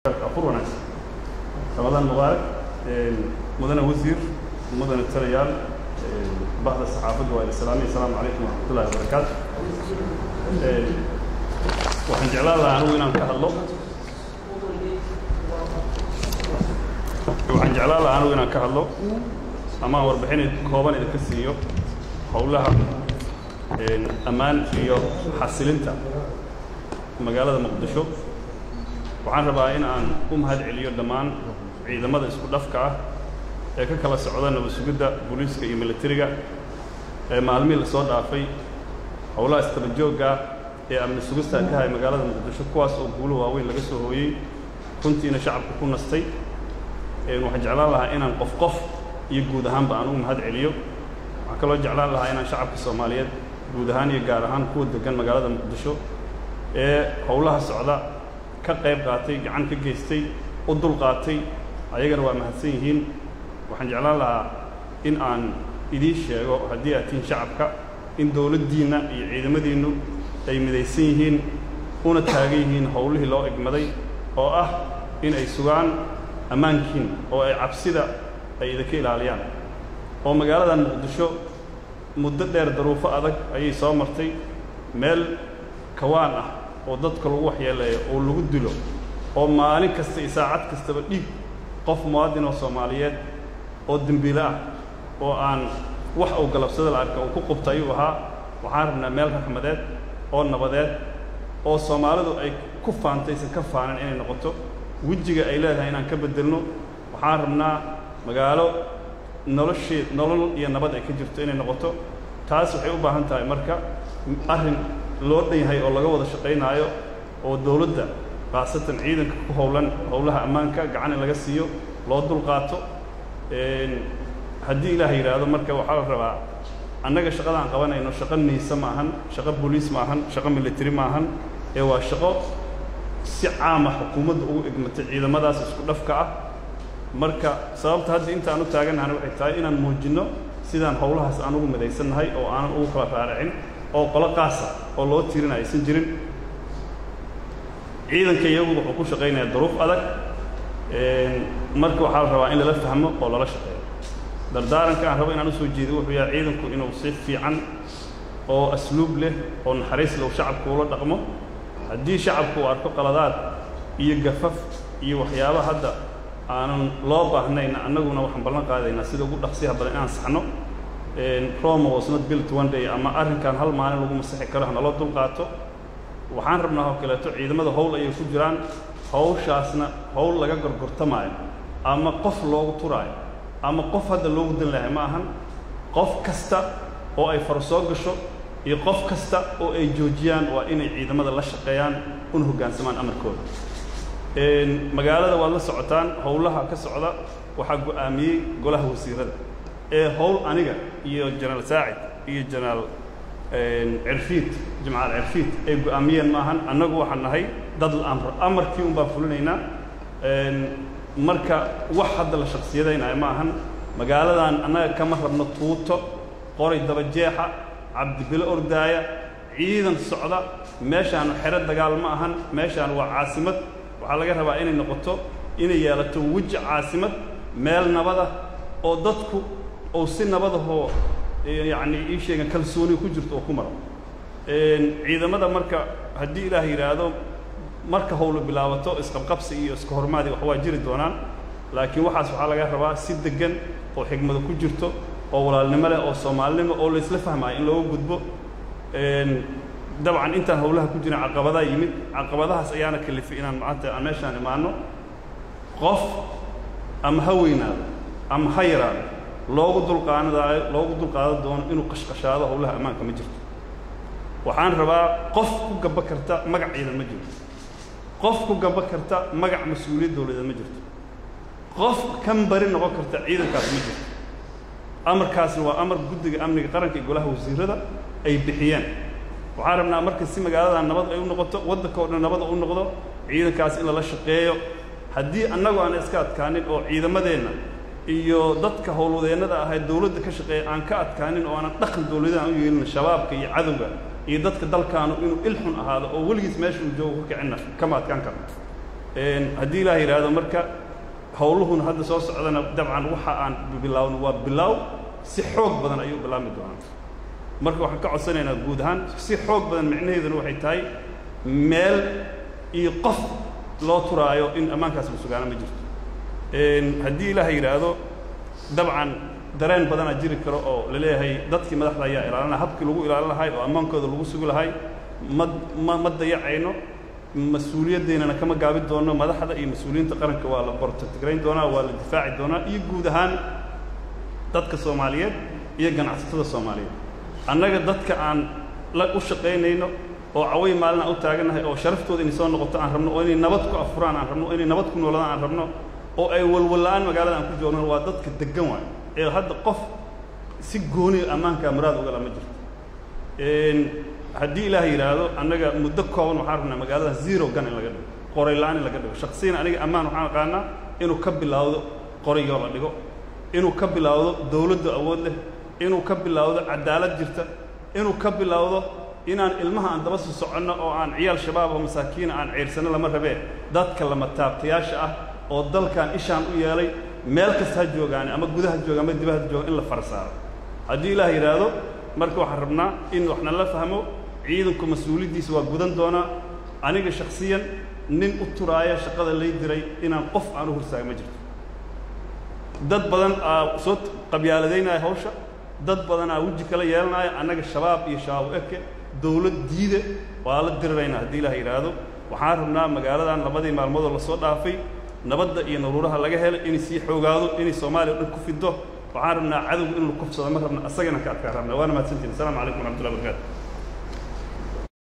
أخور وناس رمضان مبارك مدن وزير مدن التريال بعض الصحافة والسلام السلام عليكم ورحمة الله وبركاته وحن جعلنا عنونا كهالله وحن جعلنا عنونا كهالله أما وربحين كوبان إذا كسيو حولها أمان فيه حسلنتا مقالة مقدشو waxaan rabaa in aan u mahad celiyo dhammaan ciidamada isku dhafka ah ee ka kala socda nabad sugidda booliiska iyo militariga ee maalmihii la soo dhaafay howlaha istaba joogga ee amni sugista ka hay magaalada muqdisho kuwaas oo guulo waaweyn laga soo hooyay runtiina shacabku ku nastay waxaan jeclaan lahaa inaan qof iyo guud ahaanba aan u mahad celiyo waxaan kaloo jeclaan lahaa inaan shacabka Soomaaliyeed guud ahaan iyo gaar ahaan kuwa degan magaalada muqdisho ee howlaha socda ka qayb qaatay gacan ka geystay u dul qaatay ayagana waa mahadsan yihiin waxaan jeclaan lahaa in aan idin sheego haddii aad tihiin shacabka in dawladdiina iyo ciidamadiinu ay midaysan yihiin una taagan yihiin howlihii loo egmaday oo ah in ay sugaan ammaankiin oo ay cabsida ay idinka ilaaliyaan oo magaalada muqdisho muddo dheer daruufo adag ayay soo martay meel kawaan ah oo dadka lagu waxyeeleeyo oo lagu dilo oo maalin kasta iyo saacad kastaba dhiig qof muwaadin oo Soomaaliyeed oo dambiile ah oo aan wax uu galabsada la arko oo ku qubtay uu ahaa waxaan rabnaa meel raxmadeed oo nabadeed oo Soomaalidu ay ku faantaysan ka faanan inay noqoto wajiga ay leedahay inaan ka bedelno waxaan rabnaa magaalo nolol iyo nabad ay ka jirto inay noqoto taas waxay u baahan tahay marka arrin loo dhanyahay oo laga wada shaqeynaayo oo dawladda qaasatan ciidanka ku howlan howlaha ammaanka gacan in laga siiyo loo dul qaato haddii ilaahay yiraahdo marka waxaa la rabaa annaga shaqada aan qabanayno shaqo niisa ma ahan shaqo booliis ma ahan shaqo military ma ahan ee waa shaqo si caam ah xukuumadda ugu egmatay ciidamadaas isku dhafka ah marka sababta hadda inta aan u taaganahay waxay tahay inaan muujino sidaan howlahaas aan ugu midaysannahay oo aanan ugu kala raaricin oo qolo qaasa oo loo tirinay aysan jirin ciidanka iyagu wuxuu ku shaqeynayaa duruuf adag marka waxaa la rabaa in lala fahmo oo lala shaqeeyo dardaaranka aan rabo inaan u soo jeediyo wuxuu yahay ciidanku inuu si fiican oo asluub leh oo naxariis leh shacabku ula dhaqmo haddii shacabku uu arko qaladaad iyo gafaf iyo waxyaabo hadda aanan loo baahnayn annaguna waxaan ballan qaadaynaa sida ugu dhaqsiyaha badan inaan saxno Roma was not built one day ama arrinkan hal maalin lagu masaxi karo hana loo dul qaato waxaan rabnaa oo kaleeto ciidamada howl ay ku jiraan hawshaasna howl laga gorgortamaayo ama qof loogu turaayo ama qof hadda loogu dan lahay ma ahan qof kasta oo ay farsoo gasho iyo qof kasta oo ay joojiyaan waa inay ciidamada la shaqeeyaan una hoggaansamaan amarkooda magaalada waa la socotaan howlaha ka socda waxaa go'aamiyey golaha wasiirada howl aniga iyo General Saacid iyo General Cirfiid Jamaal Cirfiid ay go'aamiyeen maahan annagu waxaan nahay dad amarkii un baan fulinaynaa marka wax hadda la shakhsiyadaynayo maahan magaaladan annaga kama rabno tuuto qoray daba jeexa cabdibile ordaaya ciidan socda meeshaan xero dagaal ma ahan meeshaan waa caasimad waxaa laga rabaa inay noqoto inay yeelato waji caasimad meel nabada oo dadku oo si nabadahoo yani ii sheegan kalsooni ku jirto oo ku maro ciidamada marka haddii ilaahay yiraahdo marka howlo bilaabato isqabqabsi iyo iska hormaadi wax waa jiri doonaan laakiin waxaas waxaa laga rabaa si degan oo xigmado ku jirto oo walaalnimo leh oo Soomaalinimo oo la isla fahmaayo in loo gudbo dabcan intaan howlaha ku jira caqabadaha yimid caqabadahaas ayaana kalifay inaan maanta aan meeshaan imaano qof ama haweenaada ama hayraada loogu dulqaado doono inuu qashqashaado howlaha ammaanka ma jirto waxaan rabaa qof ku gaba karta magac ciidan ma jirto qof ku gaba karta magac mas'uuliyad dawladeed ma jirto qof kan bari noqon karta ciidankaas ma jirto amarkaasna waa amar guddiga amniga qaranka iyo golaha wasiirada ay bixiyeen waxaan rabnaa marka si magaalada nabad ay u noqoto waddanka oo dhan nabad u noqdo ciidankaas in la shaqeeyo haddii annagu aan iska adkaanin oo ciidamadeenna iyo dadka howlwadeennada ahayd dawladda ka shaqeeya aan ka adkaanin oo aanan dhaqan dawladda aan u yeelin shabaabka iyo cadowga iyo dadka dalkaanu inuu ilxun ahaado oo weligiis meesha uu joogo ka kicina kama adkaan karno haddii ilaahay yidhaahdo marka howluhun hadda soo socdana dabcan waxa aan bilaawno waa bilaaw si xoog badan ayuu bilaabmi doonaa marka waxaan ka codsanaynaa guud ahaan si xoog badan micnaheeduna waxay tahay meel iyo qof loo turaayo in ammaankaas la sugaana ma jirto haddii ilaahay yidhaahdo dabcan dareen badanaa jiri karo oo la leeyahay dadkii madaxda ayaa ilaalinaya habkii lagu ilaalin lahay oo ammaankooda lagu sugi lahay ma dayacayno mas-uuliyadeennana kama gaabin doono madaxda iyo mas-uuliyiinta qaranka waa la bortogarayn doonaa waa la difaaci doonaa iyo guud ahaan dadka Soomaaliyeed iyo ganacsatada Soomaaliyeed annaga dadka aan la u shaqaynayno oo caway maalin u taaganahay oo sharaftooda inay soo noqoto aan rabno oo inay nabad ku afuraan aan rabno inay nabad ku noolaadaan aan rabno oo ay walwalaan magaalada aan ku joogno waa dadka degan waay ee hadda qof si gooni ammaanka maraad uga lama jirto haddii ilaahay yidhaahdo annaga muddo kooban waxaan rabnaa magaalada zero gun in laga dhigo qoray la'aan in laga dhigo shakhsiyan aniga ammaan waxaan aqaanaa inuu ka bilaawdo qorayoo la dhigo inuu ka bilaawdo dawladda awood leh inuu ka bilaawdo cadaalad jirta inuu ka bilaawdo inaan ilmaha aan daba soconno oo aan ciyaal shabaab oo masaakiin aan ceersano lama rabee dadka lama taabtayaasha ah oo dalkan ishaan u yeelay meel kasta ha joogaan ama gudaha jooga ama dibadda jooga in la farsaaro haddii ilaahay yidhaahdo marka waxaan rabnaa in waxna la fahmo ciidanku mas-uuliyaddiisa waa gudan doonaa aniga shakhsiyan nin u turaaya shaqada lay diray inaan qof aan u hortaaga ma jirto dad badan soo qabyaaladaynaya hawsha dad badan weji kala yeelanaya annaga shabaab iyo shabaab eke dawlad diida waa la diriraynaa haddii ilaahay yidhaahdo waxaan rabnaa magaaladan labadii maalmoodoo lasoo dhaafay nabadda iyo naruuraha laga helay inay sii xoogaado inay Soomaaliya dhan ku fido waxaan rabnaa cadowga in la kufsado ma rabna asagana ka adkaa rabnaa waana mahadsantiin assalaamu calaykum waraxmatullahi wabarakaatu